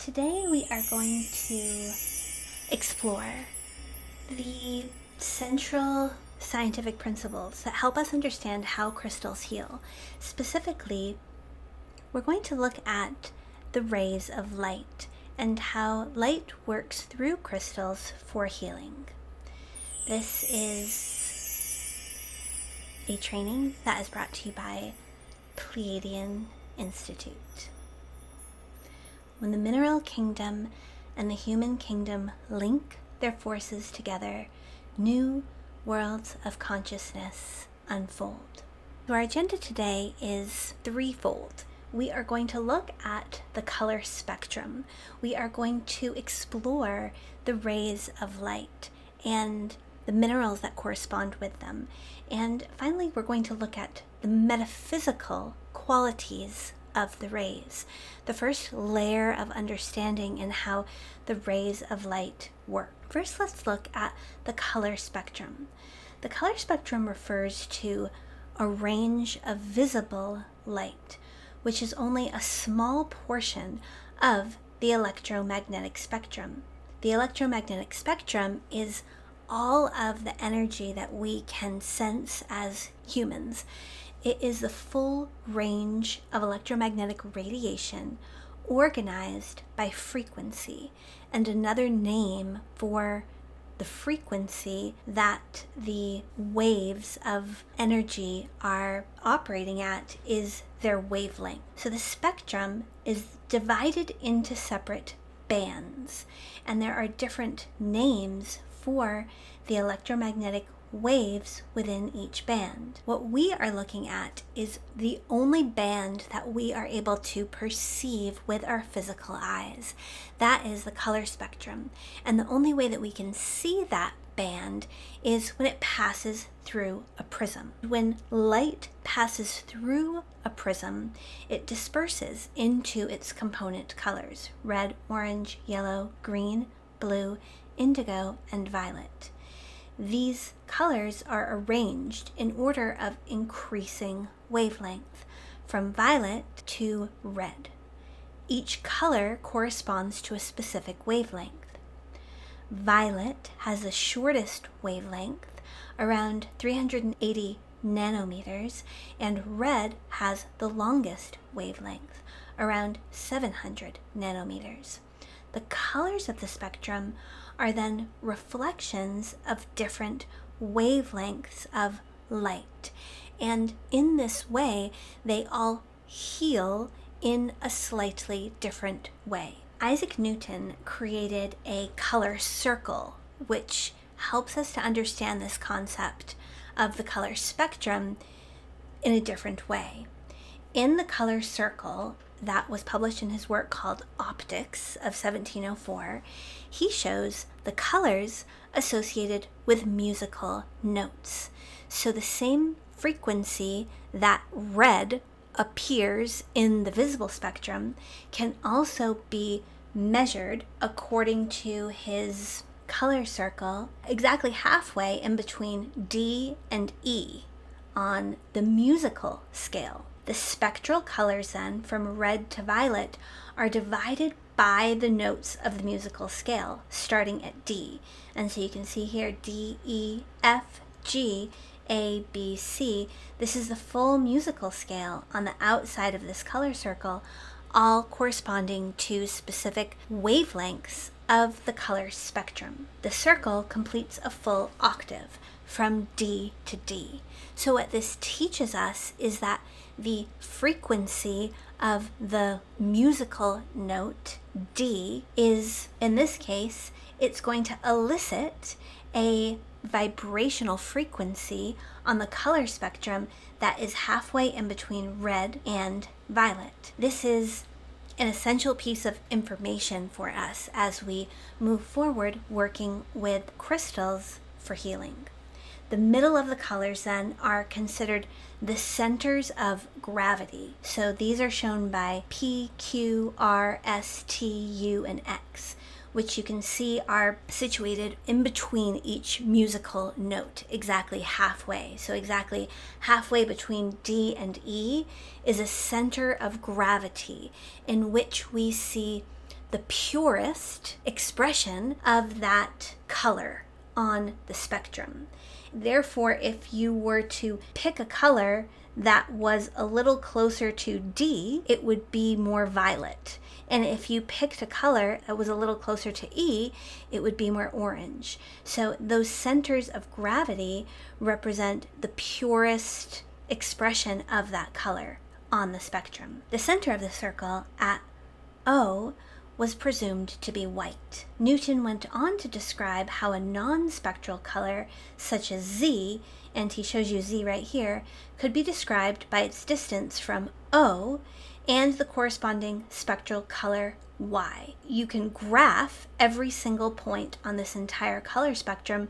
Today we are going to explore the central scientific principles that help us understand how crystals heal. Specifically, we're going to look at the rays of light and how light works through crystals for healing. This is a training that is brought to you by Pleiadian Institute. When the mineral kingdom and the human kingdom link their forces together, new worlds of consciousness unfold. So our agenda today is threefold. We are going to look at the color spectrum. We are going to explore the rays of light and the minerals that correspond with them. And finally, we're going to look at the metaphysical qualities of the rays, the first layer of understanding in how the rays of light work. First, let's look at the color spectrum. The color spectrum refers to a range of visible light, which is only a small portion of the electromagnetic spectrum. The electromagnetic spectrum is all of the energy that we can sense as humans. It is the full range of electromagnetic radiation organized by frequency, and another name for the frequency that the waves of energy are operating at is their wavelength. So the spectrum is divided into separate bands, and there are different names for the electromagnetic waves within each band. What we are looking at is the only band that we are able to perceive with our physical eyes. That is the color spectrum. And the only way that we can see that band is when it passes through a prism. When light passes through a prism, it disperses into its component colors: red, orange, yellow, green, blue, indigo, and violet. These colors are arranged in order of increasing wavelength, from violet to red. Each color corresponds to a specific wavelength. Violet has the shortest wavelength, around 380 nanometers, and red has the longest wavelength, around 700 nanometers. The colors of the spectrum are then reflections of different wavelengths of light. And in this way, they all heal in a slightly different way. Isaac Newton created a color circle, which helps us to understand this concept of the color spectrum in a different way. In the color circle that was published in his work called Optics of 1704, he shows the colors associated with musical notes. So the same frequency that red appears in the visible spectrum can also be measured according to his color circle, exactly halfway in between D and E on the musical scale. The spectral colors then, from red to violet, are divided by the notes of the musical scale, starting at D. And so you can see here D, E, F, G, A, B, C. This is the full musical scale on the outside of this color circle, all corresponding to specific wavelengths of the color spectrum. The circle completes a full octave from D to D. So what this teaches us is that the frequency of the musical note D is, in this case, it's going to elicit a vibrational frequency on the color spectrum that is halfway in between red and violet. This is an essential piece of information for us as we move forward working with crystals for healing. The middle of the colors then are considered the centers of gravity. So these are shown by P, Q, R, S, T, U, and X, which you can see are situated in between each musical note, exactly halfway. So exactly halfway between D and E is a center of gravity in which we see the purest expression of that color on the spectrum. Therefore, if you were to pick a color that was a little closer to D, it would be more violet. And if you picked a color that was a little closer to E, it would be more orange. So those centers of gravity represent the purest expression of that color on the spectrum. The center of the circle at O was presumed to be white. Newton went on to describe how a non-spectral color, such as Z, and he shows you Z right here, could be described by its distance from O and the corresponding spectral color Y. You can graph every single point on this entire color spectrum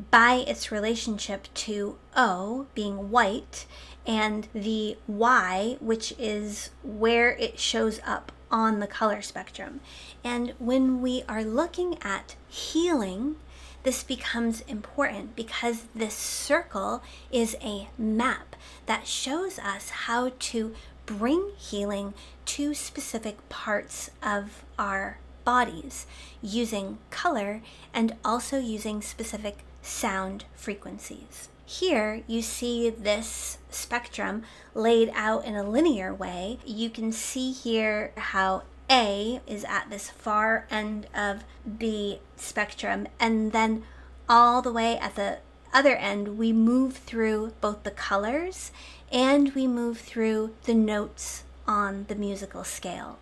by its relationship to O being white and the Y, which is where it shows up on the color spectrum. And when we are looking at healing, this becomes important because this circle is a map that shows us how to bring healing to specific parts of our bodies using color and also using specific sound frequencies. Here you see this spectrum laid out in a linear way. You can see here how A is at this far end of the spectrum, and then all the way at the other end we move through both the colors and we move through the notes on the musical scale.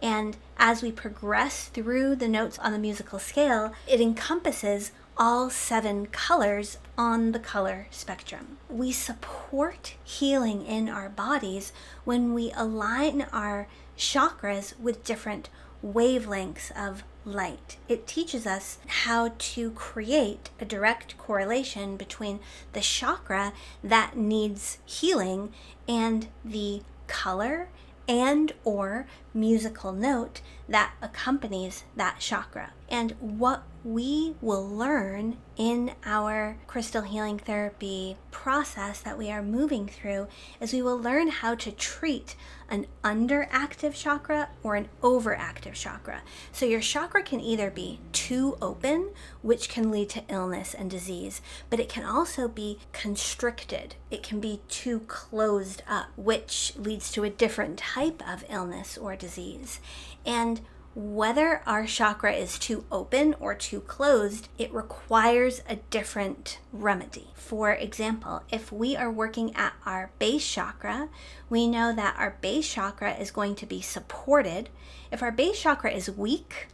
And as we progress through the notes on the musical scale, it encompasses all 7 colors on the color spectrum. We support healing in our bodies when we align our chakras with different wavelengths of light. It teaches us how to create a direct correlation between the chakra that needs healing and the color and or musical note that accompanies that chakra. And what we will learn in our crystal healing therapy process that we are moving through is we will learn how to treat an underactive chakra or an overactive chakra. So your chakra can either be too open, which can lead to illness and disease, but it can also be constricted. It can be too closed up, which leads to a different type of illness or disease. And whether our chakra is too open or too closed, it requires a different remedy. For example, if we are working at our base chakra, we know that our base chakra is going to be supported. If our base chakra is weak,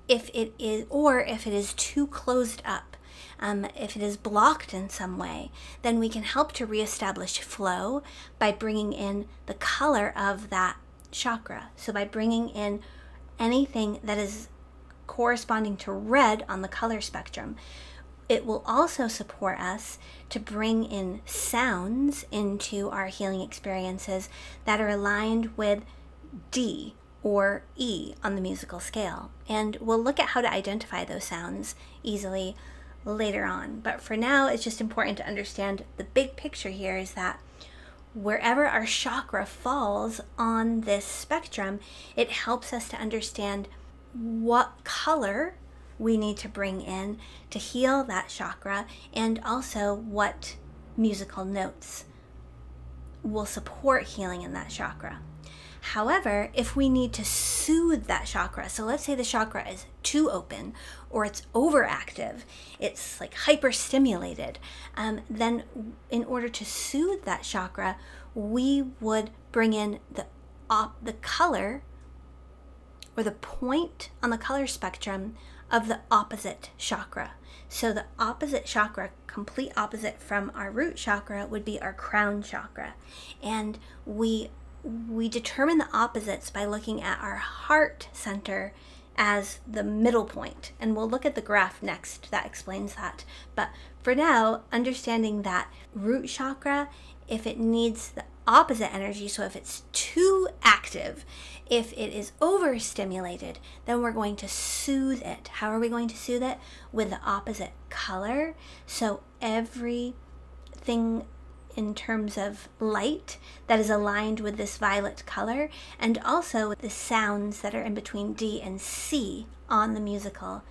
if it is too closed up, if it is blocked in some way, then we can help to reestablish flow by bringing in the color of that chakra. So by bringing in anything that is corresponding to red on the color spectrum, it will also support us to bring in sounds into our healing experiences that are aligned with D or E on the musical scale. And we'll look at how to identify those sounds easily later on. But for now, it's just important to understand the big picture here is that wherever our chakra falls on this spectrum, it helps us to understand what color we need to bring in to heal that chakra, and also what musical notes will support healing in that chakra. However, if we need to soothe that chakra, so let's say the chakra is too open or it's overactive, it's like hyperstimulated, then in order to soothe that chakra, we would bring in the color or the point on the color spectrum of the opposite chakra. So the opposite chakra, complete opposite from our root chakra, would be our crown chakra. And we determine the opposites by looking at our heart center as the middle point. And we'll look at the graph next that explains that. But for now, understanding that root chakra, if it needs the opposite energy, so if it's too active, if it is overstimulated, then we're going to soothe it. How are we going to soothe it? With the opposite color. So everything in terms of light that is aligned with this violet color, and also the sounds that are in between D and C on the musical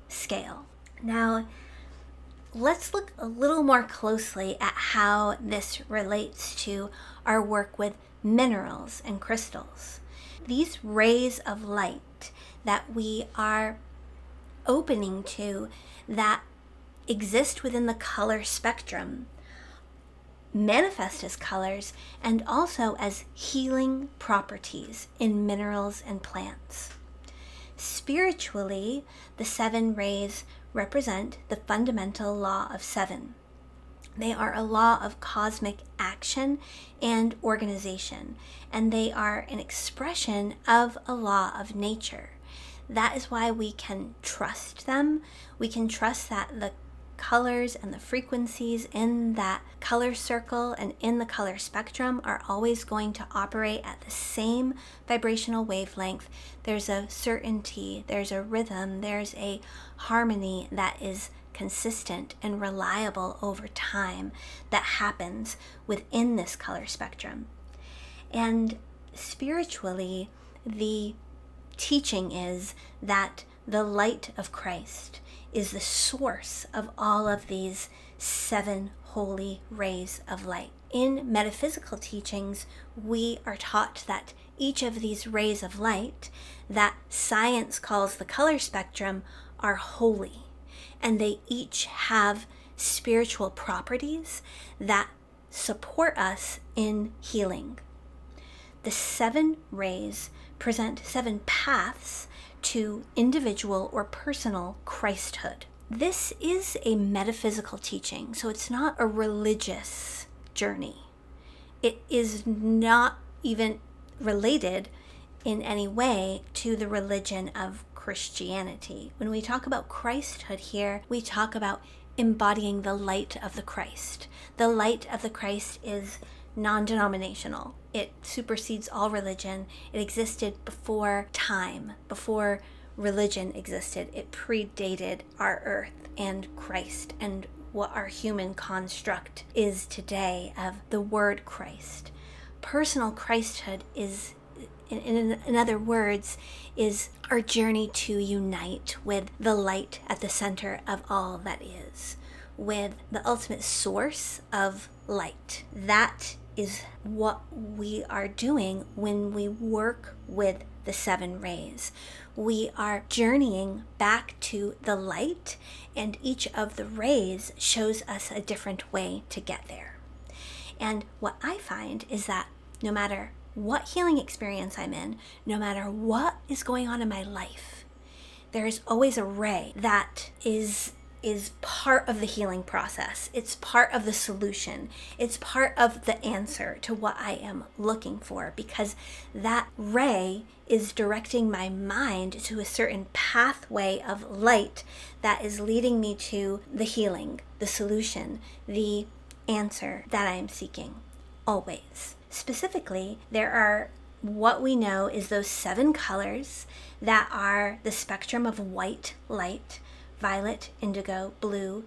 scale. Now, let's look a little more closely at how this relates to our work with minerals and crystals. These rays of light that we are opening to, that exist within the color spectrum, manifest as colors and also as healing properties in minerals and plants. Spiritually, the 7 rays represent the fundamental law of 7. They are a law of cosmic action and organization, and they are an expression of a law of nature. That is why we can trust them. We can trust that the colors and the frequencies in that color circle and in the color spectrum are always going to operate at the same vibrational wavelength. There's a certainty, there's a rhythm, there's a harmony that is consistent and reliable over time that happens within this color spectrum. And spiritually, the teaching is that the light of Christ is the source of all of these 7 holy rays of light. In metaphysical teachings, we are taught that each of these rays of light that science calls the color spectrum are holy, and they each have spiritual properties that support us in healing. The 7 rays present 7 paths to individual or personal Christhood. This is a metaphysical teaching, so it's not a religious journey. It is not even related in any way to the religion of Christianity. When we talk about Christhood here, we talk about embodying the light of the Christ. The light of the Christ is non-denominational. It supersedes all religion. It existed before time, before religion existed. It predated our earth and Christ and what our human construct is today of the word Christ. Personal Christhood is, in other words, is our journey to unite with the light at the center of all that is, with the ultimate source of light. That is what we are doing when we work with the 7 rays. We are journeying back to the light, and each of the rays shows us a different way to get there. And what I find is that no matter what healing experience I'm in, no matter what is going on in my life, there is always a ray that is part of the healing process. It's part of the solution. It's part of the answer to what I am looking for, because that ray is directing my mind to a certain pathway of light that is leading me to the healing, the solution, the answer that I am seeking, always. Specifically, there are what we know is those 7 colors that are the spectrum of white light: violet, indigo, blue,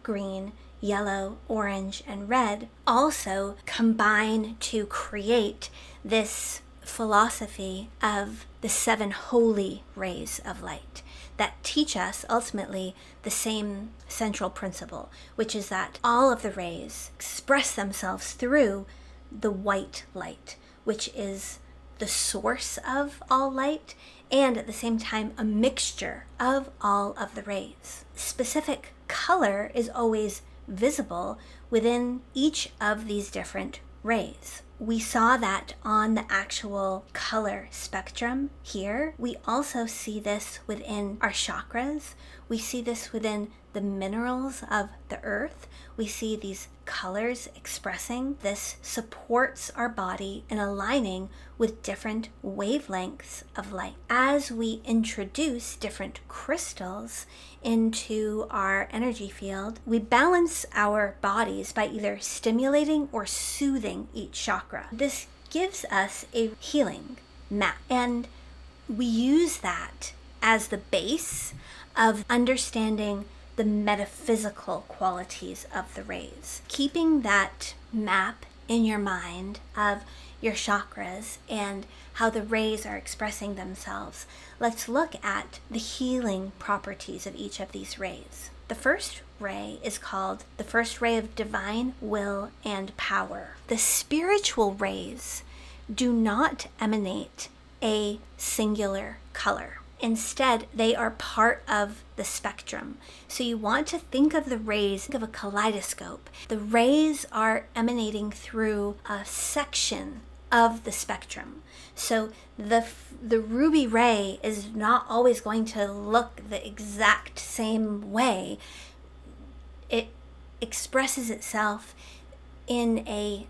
green, yellow, orange, and red, also combine to create this philosophy of the 7 holy rays of light that teach us ultimately the same central principle, which is that all of the rays express themselves through the white light, which is the source of all light, and at the same time a mixture of all of the rays. Specific color is always visible within each of these different rays. We saw that on the actual color spectrum here. We also see this within our chakras. We see this within the minerals of the earth. We see these colors expressing. This supports our body in aligning with different wavelengths of light. As we introduce different crystals into our energy field, we balance our bodies by either stimulating or soothing each chakra. This gives us a healing map, and we use that as the base of understanding the metaphysical qualities of the rays. Keeping that map in your mind of your chakras and how the rays are expressing themselves, let's look at the healing properties of each of these rays. The first ray is called the first ray of divine will and power. The spiritual rays do not emanate a singular color. Instead, they are part of the spectrum. So you want to think of the rays of a kaleidoscope. The rays are emanating through a section of the spectrum. So the ruby ray is not always going to look the exact same way. It expresses itself in a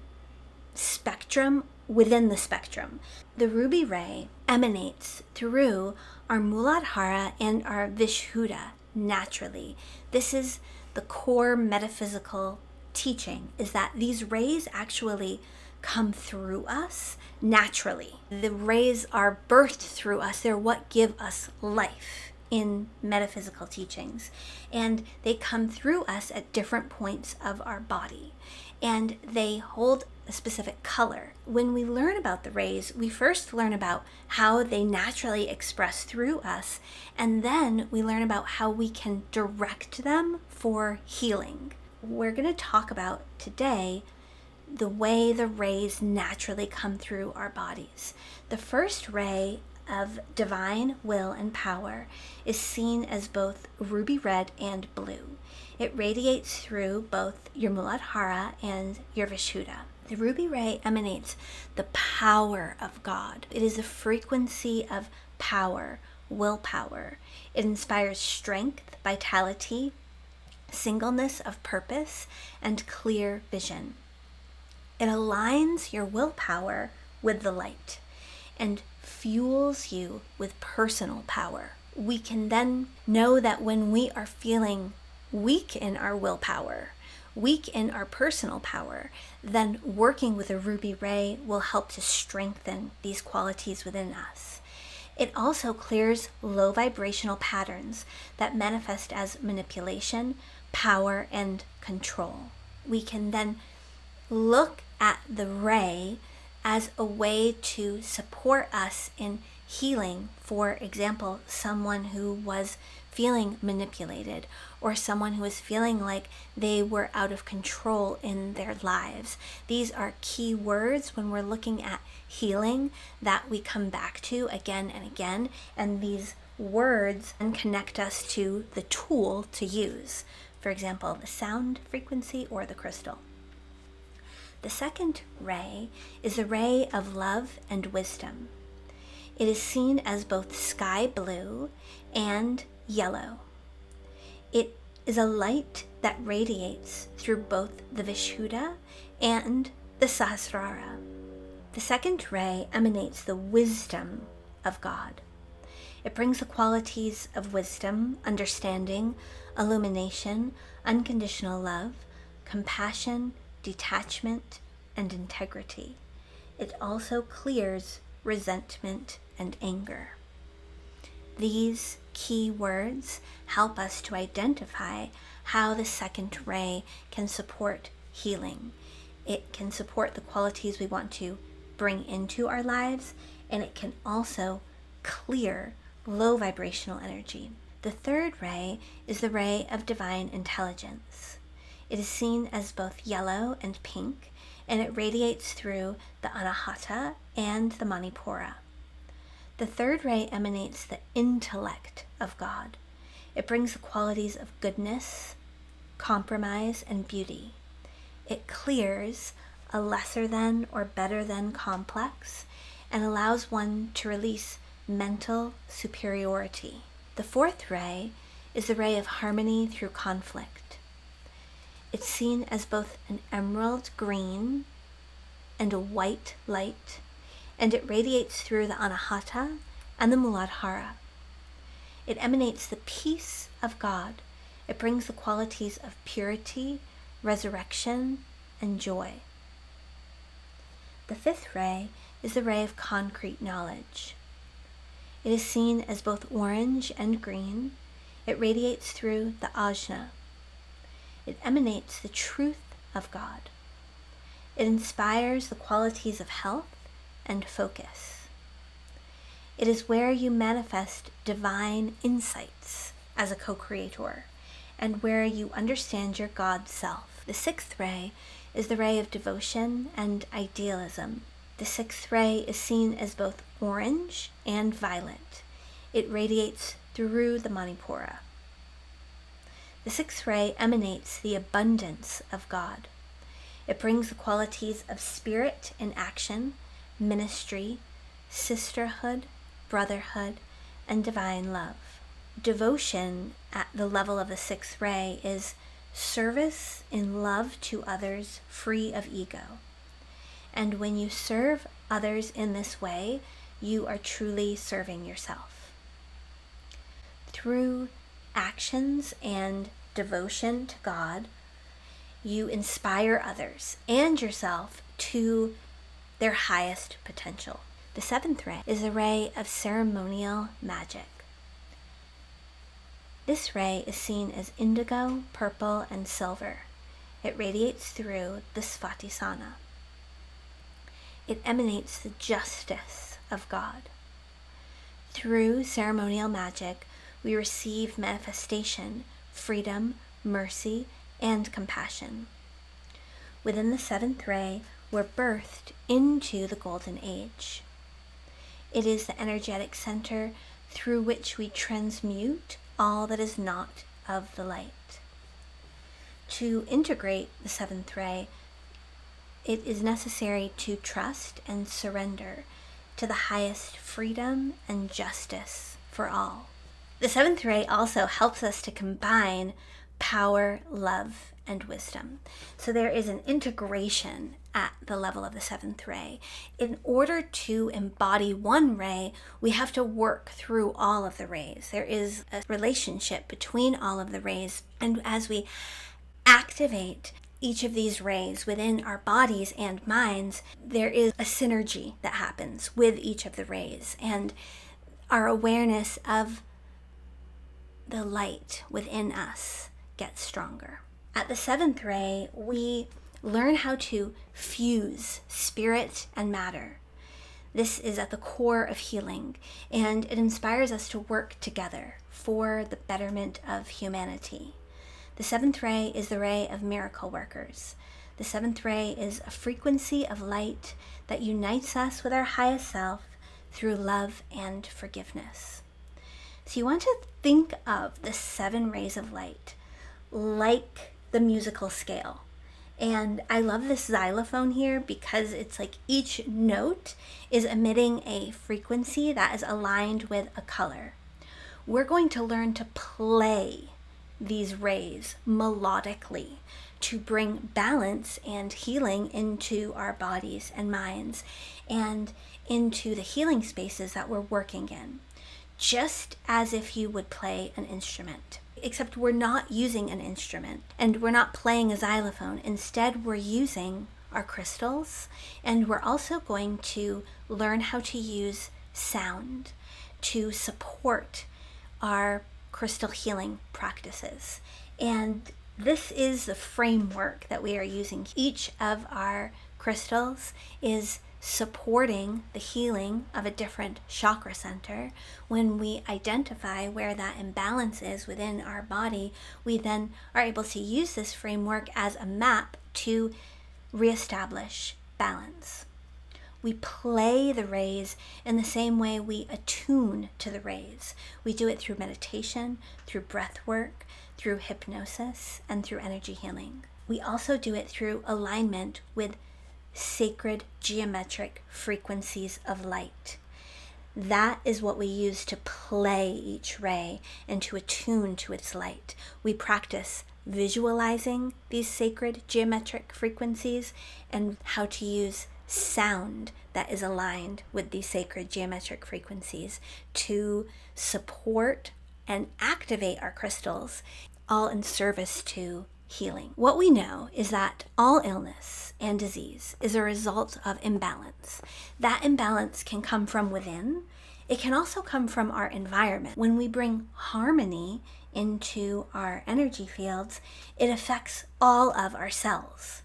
spectrum within the spectrum. The ruby ray emanates through our Muladhara and our Vishuddha naturally. This is the core metaphysical teaching, is that these rays actually come through us naturally. The rays are birthed through us. They're what give us life in metaphysical teachings. And they come through us at different points of our body. And they hold a specific color. When we learn about the rays, we first learn about how they naturally express through us, and then we learn about how we can direct them for healing. We're going to talk about today the way the rays naturally come through our bodies. The first ray of divine will and power is seen as both ruby red and blue. It radiates through both your Muladhara and your Vishuddha. The ruby ray emanates the power of God. It is a frequency of power, willpower. It inspires strength, vitality, singleness of purpose, and clear vision. It aligns your willpower with the light and fuels you with personal power. We can then know that when we are feeling weak in our willpower, weak in our personal power, then working with a ruby ray will help to strengthen these qualities within us. It also clears low vibrational patterns that manifest as manipulation, power, and control. We can then look at the ray as a way to support us in healing. For example, someone who was feeling manipulated, or someone who is feeling like they were out of control in their lives. These are key words when we're looking at healing that we come back to again and again, and these words can connect us to the tool to use. For example, the sound frequency or the crystal. The second ray is the ray of love and wisdom. It is seen as both sky blue and yellow. It is a light that radiates through both the Vishuddha and the Sahasrara. The second ray emanates the wisdom of God. It brings the qualities of wisdom, understanding, illumination, unconditional love, compassion, detachment, and integrity. It also clears resentment and anger. These key words help us to identify how the second ray can support healing. It can support the qualities we want to bring into our lives, and it can also clear low vibrational energy. The third ray is the ray of divine intelligence. It is seen as both yellow and pink, and it radiates through the Anahata and the Manipura. The third ray emanates the intellect of God. It brings the qualities of goodness, compromise, and beauty. It clears a lesser than or better than complex and allows one to release mental superiority. The fourth ray is the ray of harmony through conflict. It's seen as both an emerald green and a white light, and it radiates through the Anahata and the Muladhara. It emanates the peace of God. It brings the qualities of purity, resurrection, and joy. The fifth ray is the ray of concrete knowledge. It is seen as both orange and green. It radiates through the Ajna. It emanates the truth of God. It inspires the qualities of health and focus. It is where you manifest divine insights as a co-creator and where you understand your God self. The sixth ray is the ray of devotion and idealism. The sixth ray is seen as both orange and violet. It radiates through the Manipura. The sixth ray emanates the abundance of God. It brings the qualities of spirit in action, ministry, sisterhood, brotherhood, and divine love. Devotion at the level of the sixth ray is service in love to others free of ego. And when you serve others in this way, you are truly serving yourself. Through actions and devotion to God, you inspire others and yourself to their highest potential. The seventh ray is a ray of ceremonial magic. This ray is seen as indigo, purple, and silver. It radiates through the Svatisana. It emanates the justice of God. Through ceremonial magic, we receive manifestation, freedom, mercy, and compassion. Within the seventh ray, we're birthed into the golden age. It is the energetic center through which we transmute all that is not of the light. To integrate the seventh ray, it is necessary to trust and surrender to the highest freedom and justice for all. The seventh ray also helps us to combine power, love, and wisdom. So there is an integration at the level of the seventh ray. In order to embody one ray, we have to work through all of the rays. There is a relationship between all of the rays, and as we activate each of these rays within our bodies and minds, there is a synergy that happens with each of the rays, and our awareness of the light within us gets stronger. At the seventh ray, we learn how to fuse spirit and matter. This is at the core of healing, and it inspires us to work together for the betterment of humanity. The seventh ray is the ray of miracle workers. The seventh ray is a frequency of light that unites us with our highest self through love and forgiveness. So you want to think of the 7 rays of light like the musical scale. And I love this xylophone here because it's like each note is emitting a frequency that is aligned with a color. We're going to learn to play these rays melodically to bring balance and healing into our bodies and minds and into the healing spaces that we're working in, just as if you would play an instrument. Except we're not using an instrument and we're not playing a xylophone. Instead, we're using our crystals, and we're also going to learn how to use sound to support our crystal healing practices. And this is the framework that we are using. Each of our crystals is supporting the healing of a different chakra center. When we identify where that imbalance is within our body, we then are able to use this framework as a map to reestablish balance. We play the rays in the same way we attune to the rays. We do it through meditation, through breath work, through hypnosis, and through energy healing. We also do it through alignment with sacred geometric frequencies of light. That is what we use to play each ray and to attune to its light. We practice visualizing these sacred geometric frequencies and how to use sound that is aligned with these sacred geometric frequencies to support and activate our crystals, all in service to healing. What we know is that all illness and disease is a result of imbalance. That imbalance can come from within. It can also come from our environment. When we bring harmony into our energy fields, it affects all of our cells.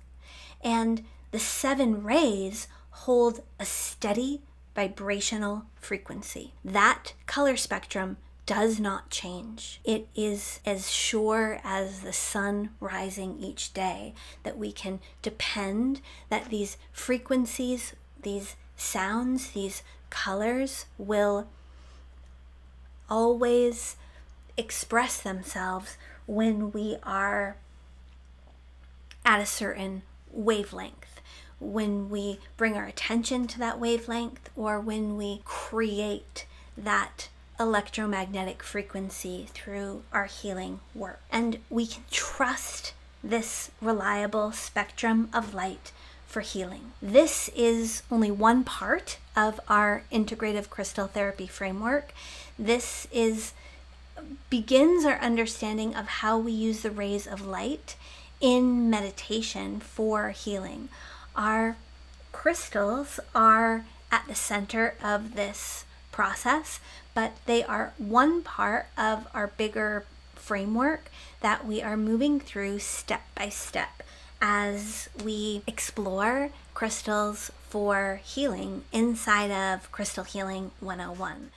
And The 7 rays hold a steady vibrational frequency. That color spectrum does not change. It is as sure as the sun rising each day that we can depend that these frequencies, these sounds, these colors will always express themselves when we are at a certain wavelength, when we bring our attention to that wavelength, or when we create that electromagnetic frequency through our healing work. And we can trust this reliable spectrum of light for healing. This is only one part of our integrative crystal therapy framework. This begins our understanding of how we use the rays of light in meditation for healing. Our crystals are at the center of this process, but they are one part of our bigger framework that we are moving through step by step as we explore crystals for healing inside of Crystal Healing 101.